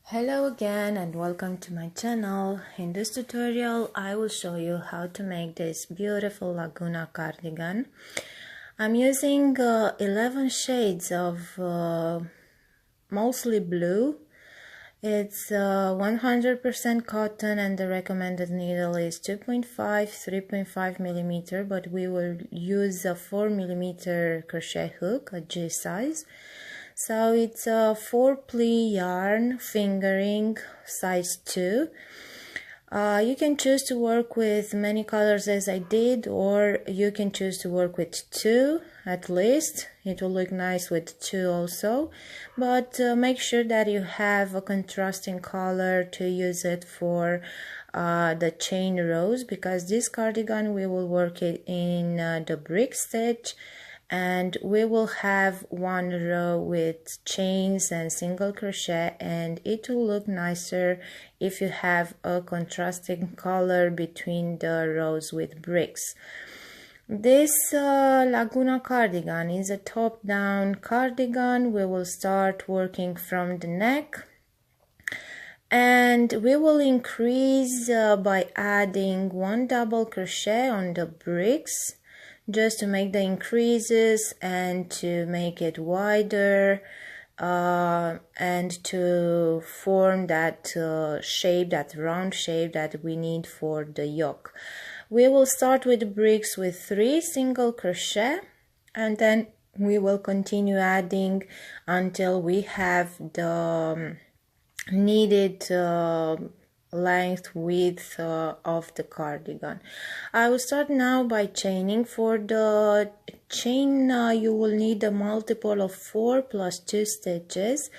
Hello again and welcome to my channel. In this tutorial I will show you how to make this beautiful Laguna cardigan. I'm using 11 shades of mostly blue. It's 100% cotton and the recommended needle is 2.5 3.5 millimeter, but we will use a 4 millimeter crochet hook, a G size. So it's a 4 ply yarn fingering size 2. You can choose to work with many colors as I did, or you can choose to work with 2 at least. It will look nice with 2 also, but make sure that you have a contrasting color to use it for the chain rows, because this cardigan we will work it in the brick stitch, and we will have one row with chains and single crochet, and it will look nicer if you have a contrasting color between the rows with bricks. This Laguna cardigan is a top-down cardigan. We will start working from the neck, and we will increase by adding 1 double crochet on the bricks, just to make the increases and to make it wider and to form that shape, that round shape that we need for the yoke. We will start with the bricks with 3 single crochet, and then we will continue adding until we have the needed length, width of the cardigan. I will start now by chaining. For the chain you will need a multiple of 4 plus 2 stitches.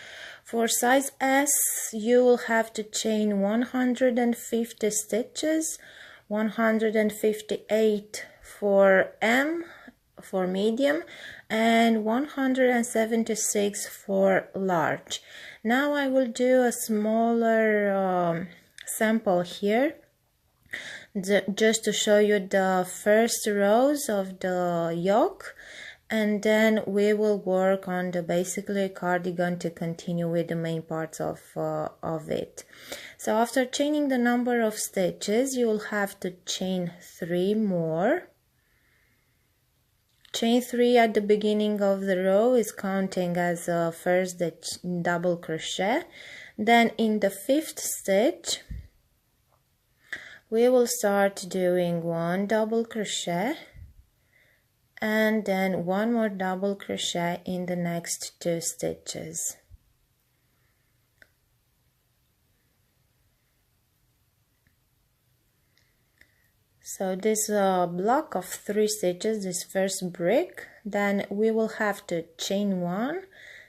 For size S you will have to chain 150 stitches, 158 for M for medium, and 176 for large. Now I will do a smaller sample here just to show you the first rows of the yoke, and then we will work on the basically cardigan to continue with the main parts of it. So after chaining the number of stitches, you will have to chain 3 more. Chain 3 at the beginning of the row is counting as first the double crochet. Then in the 5th stitch we will start doing 1 double crochet and then 1 more double crochet in the next 2 stitches. So this block of 3 stitches, this first brick, then we will have to chain 1,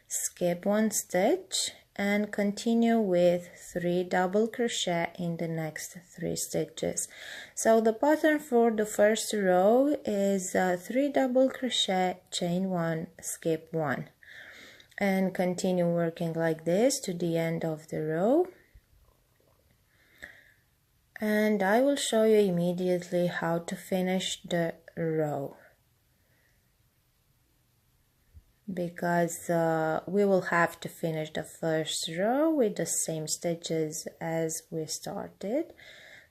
skip 1 stitch, and continue with 3 double crochet in the next 3 stitches. So the pattern for the first row is 3 double crochet, chain 1, skip 1, and continue working like this to the end of the row. And I will show you immediately how to finish the row, because we will have to finish the first row with the same stitches as we started.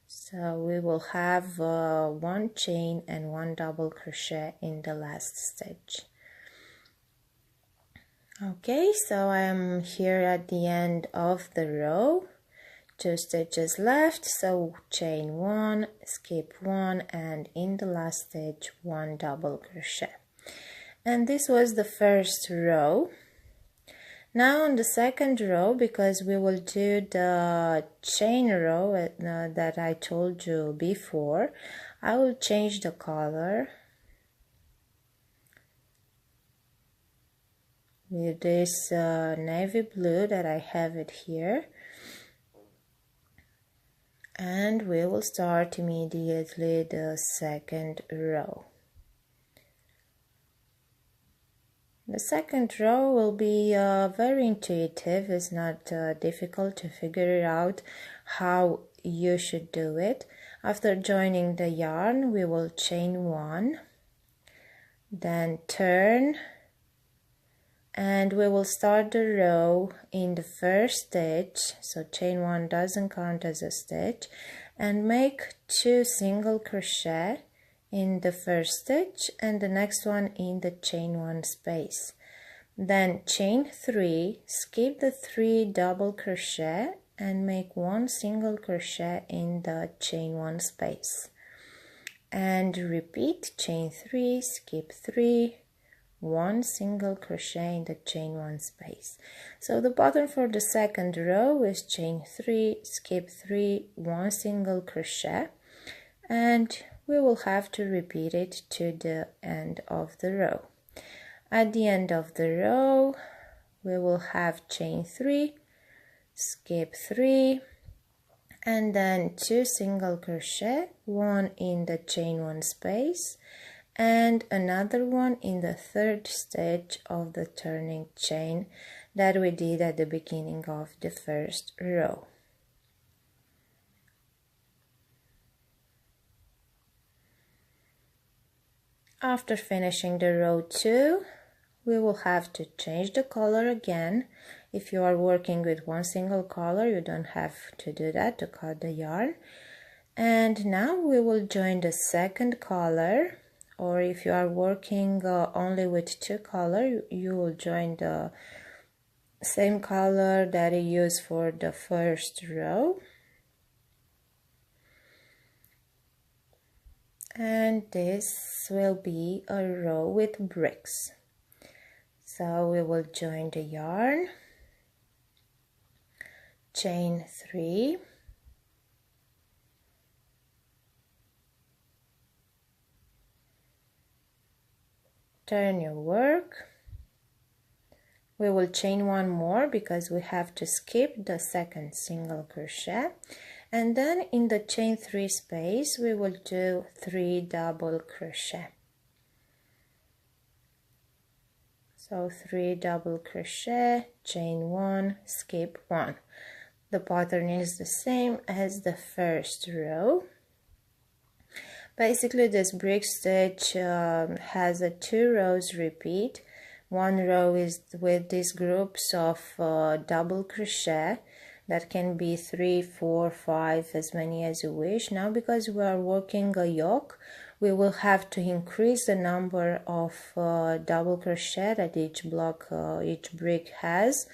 So we will have 1 chain and 1 double crochet in the last stitch. Okay, so I am here at the end of the row. 2 stitches left, so chain 1, skip 1, and in the last stitch 1 double crochet. And this was the first row. Now on the second row, because we will do the chain row that I told you before, I will change the color with this navy blue that I have it here. And we will start immediately the second row. The second row will be very intuitive. It's not difficult to figure out how you should do it. After joining the yarn, we will chain 1, then turn and we will start the row in the first stitch, so chain 1 doesn't count as a stitch, and make 2 single crochet in the first stitch and the next one in the chain 1 space. Then chain 3, skip the 3 double crochet and make 1 single crochet in the chain 1 space, and repeat chain 3, skip 3, 1 single crochet in the chain 1 space. So the pattern for the second row is chain 3, skip 3, 1 single crochet, and we will have to repeat it to the end of the row. At the end of the row we will have chain 3, skip 3, and then 2 single crochet, 1 in the chain 1 space and another one in the third stitch of the turning chain that we did at the beginning of the first row. After finishing the row 2, we will have to change the color again. If you are working with 1 single color, you don't have to do that to cut the yarn. And now we will join the second color, or if you are working only with 2 colors, you will join the same color that you use for the first row. And this will be a row with bricks. So we will join the yarn, chain 3, turn your work. We will chain 1 more because we have to skip the second single crochet, and then in the chain 3 space we will do 3 double crochet. So 3 double crochet, chain 1, skip 1. The pattern is the same as the first row. Basically this brick stitch has a 2 rows repeat. 1 row is with these groups of double crochet that can be 3, 4, 5, as many as you wish. Now because we are working a yoke, we will have to increase the number of double crochet that each block, each brick has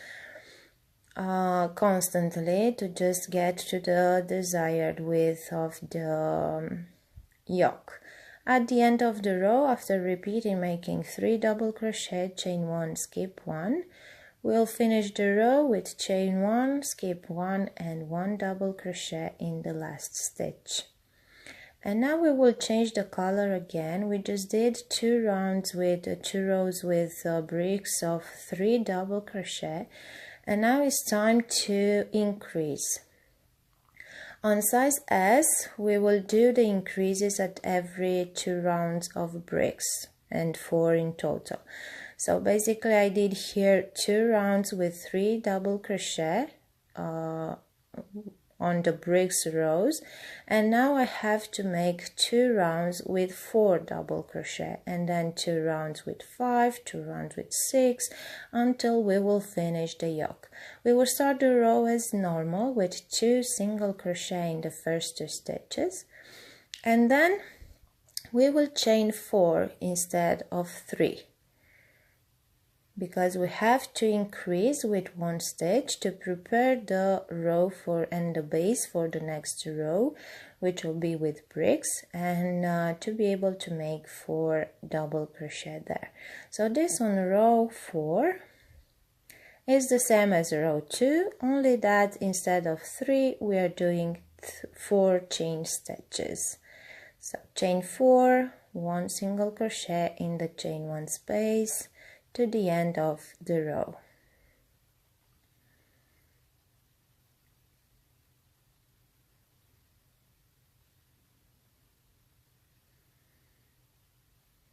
constantly to just get to the desired width of the yoke. At the end of the row, after repeating making 3 double crochet, chain 1, skip 1, we'll finish the row with chain 1, skip 1 and 1 double crochet in the last stitch. And now we will change the color again. We just did 2 rounds with 2 rows with bricks of 3 double crochet, and now it's time to increase. On size S, we will do the increases at every 2 rounds of bricks, and 4 in total. So basically I did here 2 rounds with 3 double crochet on the bricks rows, and now I have to make 2 rounds with 4 double crochet, and then 2 rounds with 5, 2 rounds with 6, until we will finish the yoke. We will start the row as normal with 2 single crochet in the first 2 stitches, and then we will chain 4 instead of 3. Because we have to increase with 1 stitch to prepare the row for and the base for the next row, which will be with bricks, and to be able to make 4 double crochet there. So this on row 4 is the same as row 2, only that instead of 3 we are doing 4 chain stitches. So chain 4, 1 single crochet in the chain 1 space to the end of the row.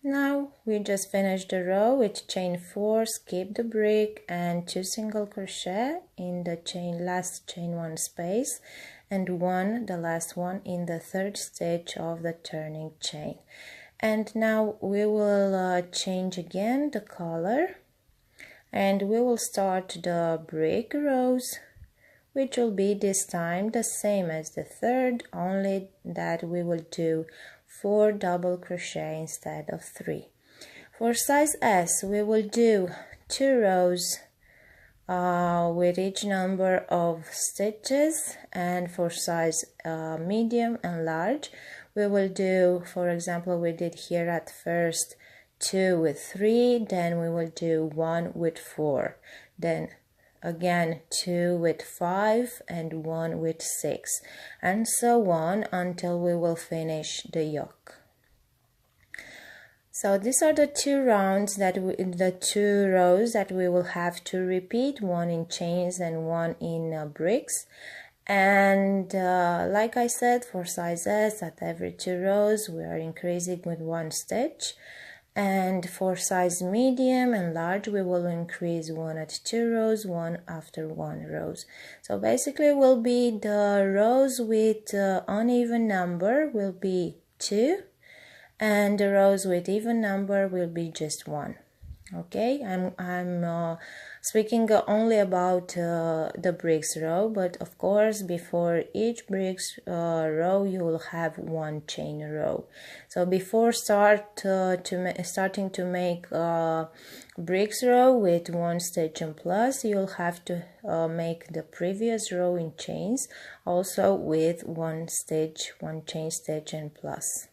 Now we just finished the row with chain 4, skip the brick and 2 single crochet in the last chain 1 space, and 1, the last one, in the third stitch of the turning chain. And now we will change again the color. and we will start the brick rows, which will be this time the same as the third, only that we will do 4 double crochet instead of 3. For size S, we will do 2 rows with each number of stitches, and for size medium and large, we will do, for example, we did here at first 2 with 3, then we will do 1 with 4, then again 2 with 5 and 1 with 6, and so on until we will finish the yoke. So these are the 2 rounds the 2 rows that we will have to repeat, one in chains and one in bricks. And like I said, for size S, at every 2 rows we are increasing with 1 stitch, and for size medium and large we will increase 1 at 2 rows, 1 after 1 rows. So basically will be the rows with uneven number will be 2, and the rows with even number will be just 1. Okay, I'm speaking only about the bricks row, but of course before each bricks row you will have 1 chain row. So before starting to make bricks row with 1 stitch and plus, you'll have to make the previous row in chains also with 1 stitch, 1 chain stitch and plus.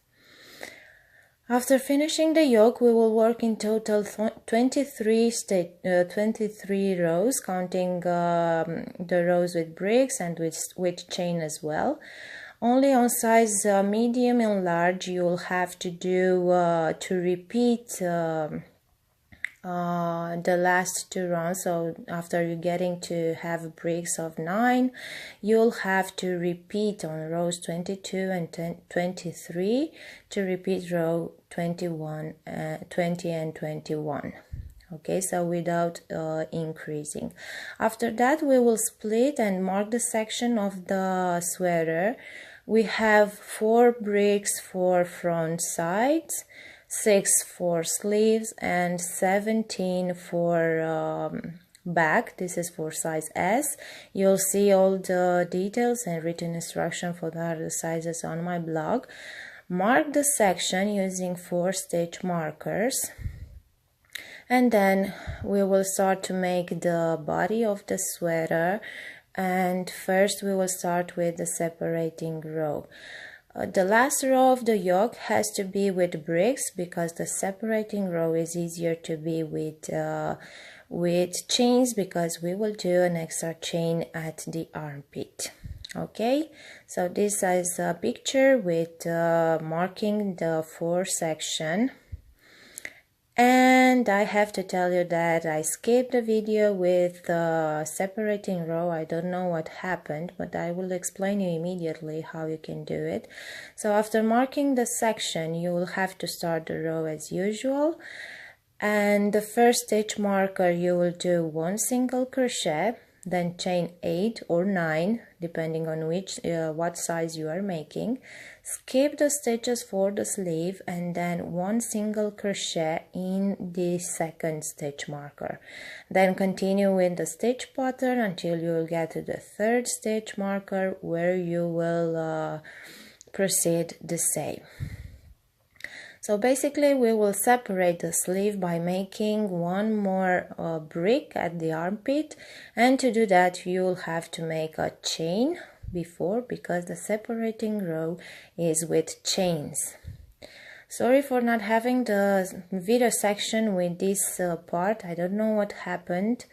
After finishing the yoke, we will work in total 23 rows, counting the rows with bricks and with chain as well. Only on size medium and large you will have to do to repeat the last 2 rounds. So after you getting to have bricks of 9, you'll have to repeat on rows 22 and 23 to repeat row 21, 20 and 21. Okay, so without increasing. After that we will split and mark the section of the sweater. We have 4 bricks for front sides, 6 for sleeves, and 17 for back. This is for size S. You'll see all the details and written instruction for the other sizes on my blog. Mark the section using 4 stitch markers, and then we will start to make the body of the sweater. And first we will start with the separating row. The last row of the yoke has to be with bricks because the separating row is easier to be with chains, because we will do an extra chain at the armpit. Okay, so this is a picture with marking the 4 section. And I have to tell you that I skipped the video with separating row. I don't know what happened, but I will explain you immediately how you can do it. So after marking the section, you will have to start the row as usual. And the first stitch marker, you will do 1 single crochet, then chain 8 or 9, depending on what size you are making. Skip the stitches for the sleeve and then 1 single crochet in the second stitch marker. Then continue with the stitch pattern until you will get to the third stitch marker, where you will proceed the same. So basically we will separate the sleeve by making 1 more brick at the armpit, and to do that you will have to make a chain before, because the separating row is with chains. Sorry for not having the video section with this part. I don't know what happened.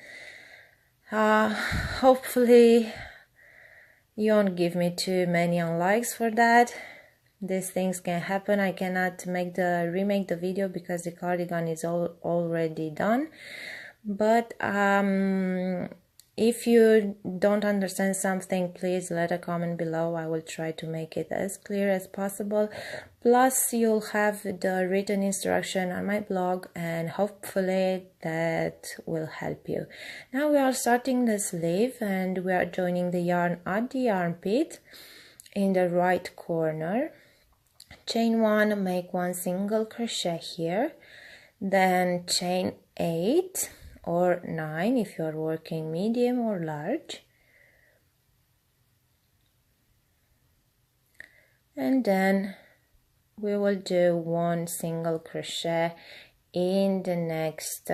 Hopefully you won't give me too many unlikes for that. These things can happen. I cannot remake the video because the cardigan is already done. But if you don't understand something, please let a comment below. I will try to make it as clear as possible. Plus you'll have the written instruction on my blog, and hopefully that will help you. Now we are starting the sleeve, and we are joining the yarn at the armpit in the right corner. Chain 1, make 1 single crochet here, then chain 8 or 9 if you are working medium or large. And then we will do 1 single crochet in the next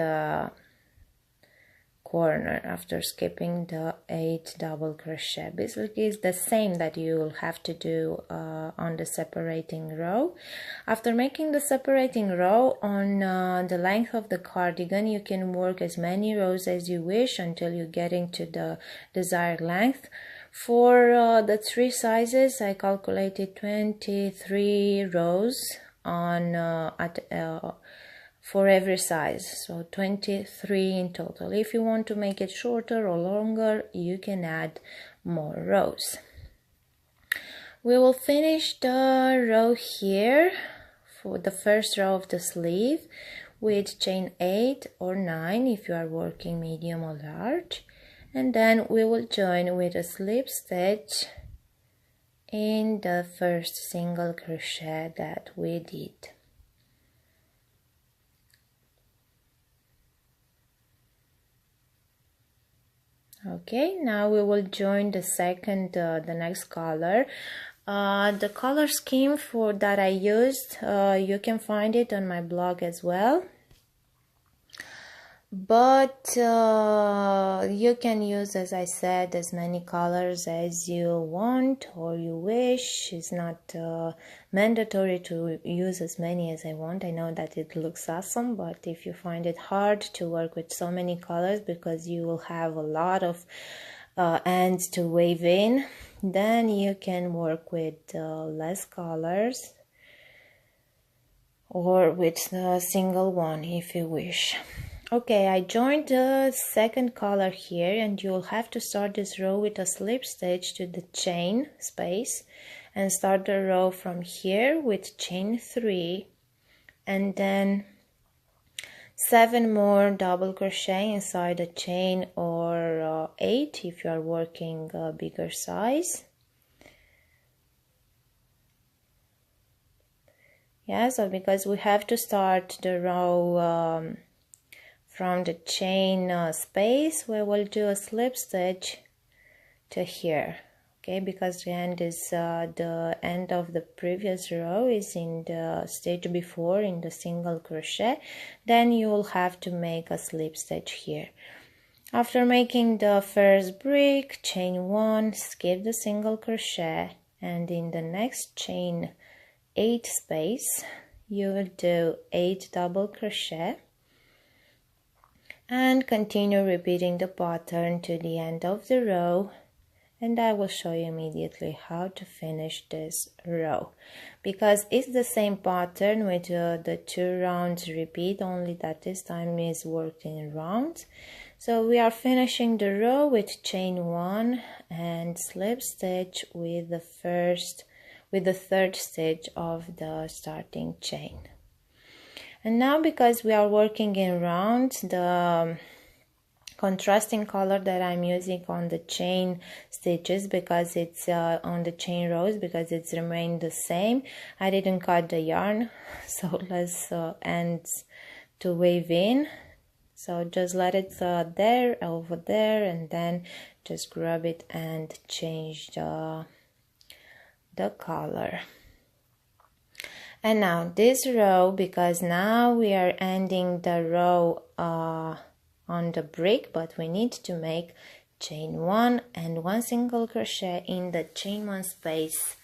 corner after skipping the 8 double crochet. Basically it's the same that you will have to do on the separating row. After making the separating row on the length of the cardigan, you can work as many rows as you wish until you get into the desired length. For the 3 sizes, I calculated 23 rows on for every size, so 23 in total. If you want to make it shorter or longer, you can add more rows. We will finish the row here for the first row of the sleeve with chain 8 or 9 if you are working medium or large, and then we will join with a slip stitch in the first single crochet that we did. Okay, now we will join the second, the next color. The color scheme for that I used, you can find it on my blog as well. But you can use, as I said, as many colors as you want or you wish. It's not mandatory to use as many as I want. I know that it looks awesome, but if you find it hard to work with so many colors because you will have a lot of ends to weave in, then you can work with less colors or with a single one if you wish. Okay, I joined the second color here, and you'll have to start this row with a slip stitch to the chain space and start the row from here with chain 3 and then 7 more double crochet inside the chain, or 8 if you are working a bigger size. Yeah, so because we have to start the row from the chain space, we will do a slip stitch to here, okay, because the end is the end of the previous row is in the stitch before in the single crochet. Then you will have to make a slip stitch here. After making the first brick, chain 1, skip the single crochet, and in the next chain 8 space you will do 8 double crochet and continue repeating the pattern to the end of the row, and I will show you immediately how to finish this row, because it's the same pattern with the 2 rounds repeat, only that this time is worked in rounds. So we are finishing the row with chain 1 and slip stitch with the third stitch of the starting chain. And now, because we are working in rounds, the contrasting color that I'm using on the chain stitches, because it's on the chain rows, because it's remained the same, I didn't cut the yarn, so less ends to weave in. So just let it there, over there, and then just grab it and change the color. And now this row, because now we are ending the row on the brick, but we need to make chain 1 and 1 single crochet in the chain 1 space,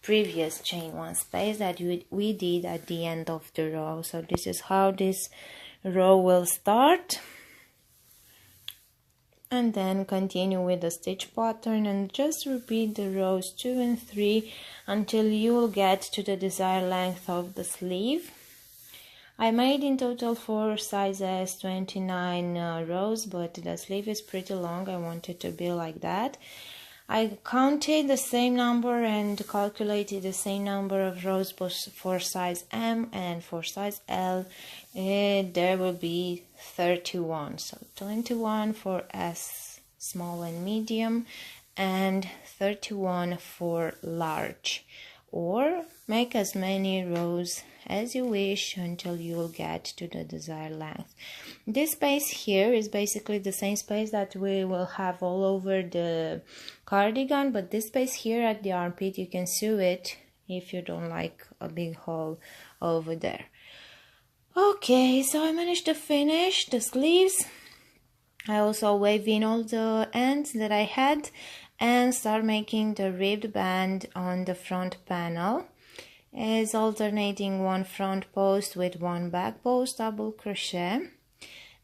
previous chain 1 space that we did at the end of the row. So this is how this row will start, and then continue with the stitch pattern and just repeat the rows 2 and 3 until you will get to the desired length of the sleeve. I made in total 4 sizes 29 rows, but the sleeve is pretty long. I want it to be like that. I counted the same number and calculated the same number of rows for size M and for size L. There will be 31, so 21 for S small and medium and 31 for large. or make as many rows as you wish until you will get to the desired length. This space here is basically the same space that we will have all over the cardigan, but this space here at the armpit, you can sew it if you don't like a big hole over there. Okay, so I managed to finish the sleeves. I also wave in all the ends that I had and start making the ribbed band on the front panel, as alternating one front post with one back post double crochet.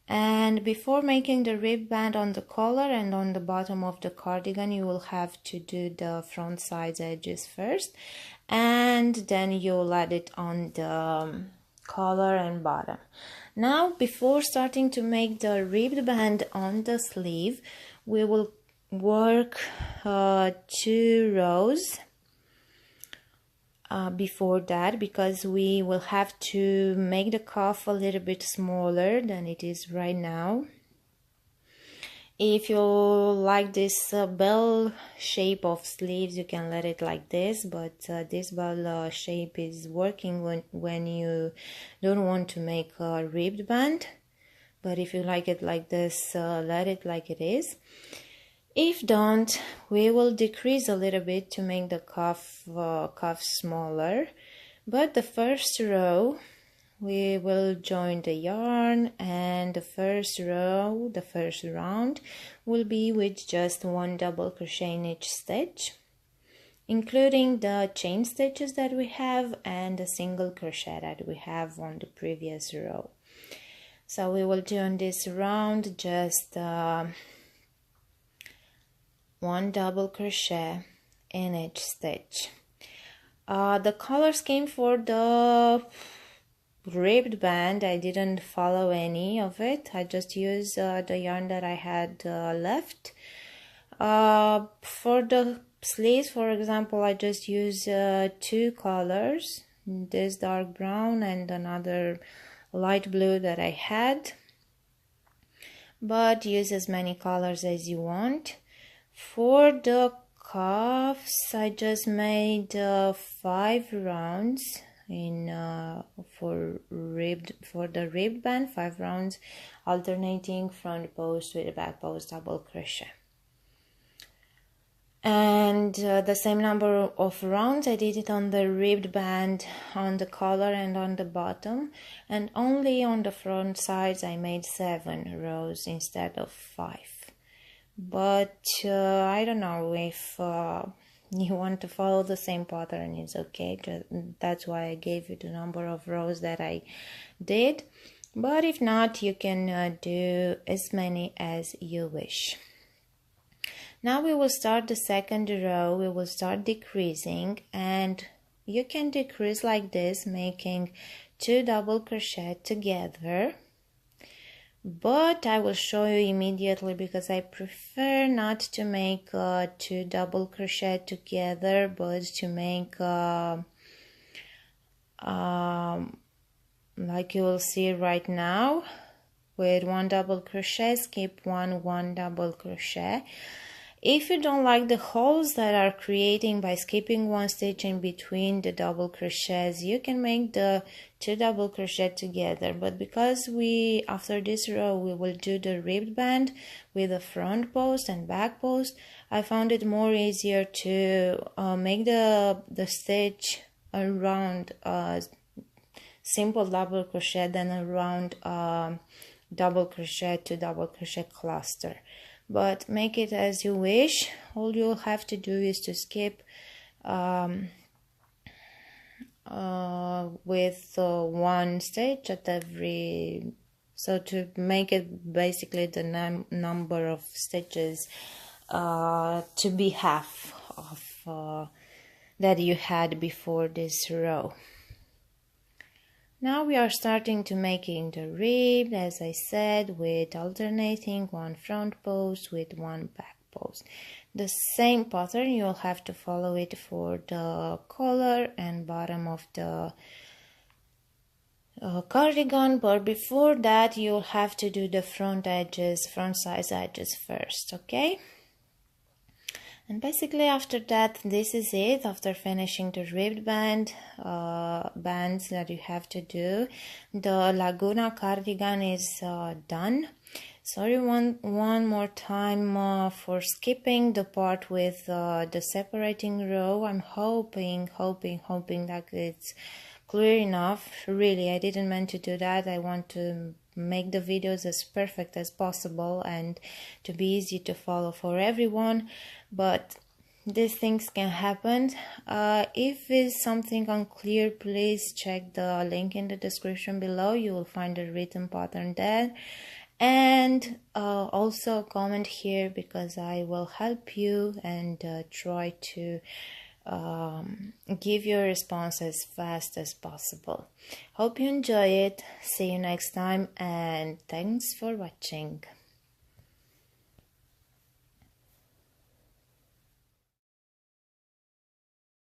And before making the ribbed band on the collar and on the bottom of the cardigan, you will have to do the front side edges first, and then you'll add it on the collar and bottom. Now, before starting to make the ribbed band on the sleeve, we will work 2 rows before that, because we will have to make the cuff a little bit smaller than it is right now. If you like this bell shape of sleeves, you can let it like this, but this bell shape is working when you don't want to make a ribbed band. But if you like it like this, let it like it is. If don't, we will decrease a little bit to make the cuff smaller. But the first row, we will join the yarn, and the first row, the first round, will be with just 1 double crochet in each stitch, including the chain stitches that we have and the single crochet that we have on the previous row. So we will do on this round just 1 double crochet in each stitch. The color scheme for the ribbed band, I didn't follow any of it. I just used the yarn that I had left. For the sleeves, for example, I just used 2 colors, this dark brown and another light blue that I had, but use as many colors as you want. For the cuffs, I just made 5 rounds for the ribbed band, 5 rounds alternating front post with back post double crochet. And the same number of rounds I did it on the ribbed band, on the collar and on the bottom, and only on the front sides I made 7 rows instead of 5. But I don't know if you want to follow the same pattern, it's okay. That's why I gave you the number of rows that I did. But if not, you can do as many as you wish. Now we will start the second row. We will start decreasing, and you can decrease like this, making 2 double crochet together. But I will show you immediately, because I prefer not to make 2 double crochet together, but to make like you will see right now, with 1 double crochet, skip 1 double crochet. If you don't like the holes that are creating by skipping 1 stitch in between the double crochets, you can make the 2 double crochet together. But because after this row we will do the ribbed band with the front post and back post, I found it more easier to make the stitch around simple double crochet than a round double crochet to double crochet cluster. But make it as you wish. All you'll have to do is to skip with 1 stitch at every, so to make it basically the number of stitches to be half of that you had before this row. Now we are starting to making the rib, as I said, with alternating 1 front post with 1 back post. The same pattern, you'll have to follow it for the collar and bottom of the cardigan, but before that you'll have to do the front size edges first, okay? And basically after that, this is it. After finishing the ribbed bands that you have to do, the Laguna cardigan is done. Sorry one more time for skipping the part with the separating row. I'm hoping that it's clear enough. Really, I didn't mean to do that. I want to make the videos as perfect as possible and to be easy to follow for everyone, but these things can happen. If it's something unclear, please check the link in the description below. You will find a written pattern there, and also comment here, because I will help you and try to give your response as fast as possible. Hope you enjoy it. See you next time, and thanks for watching.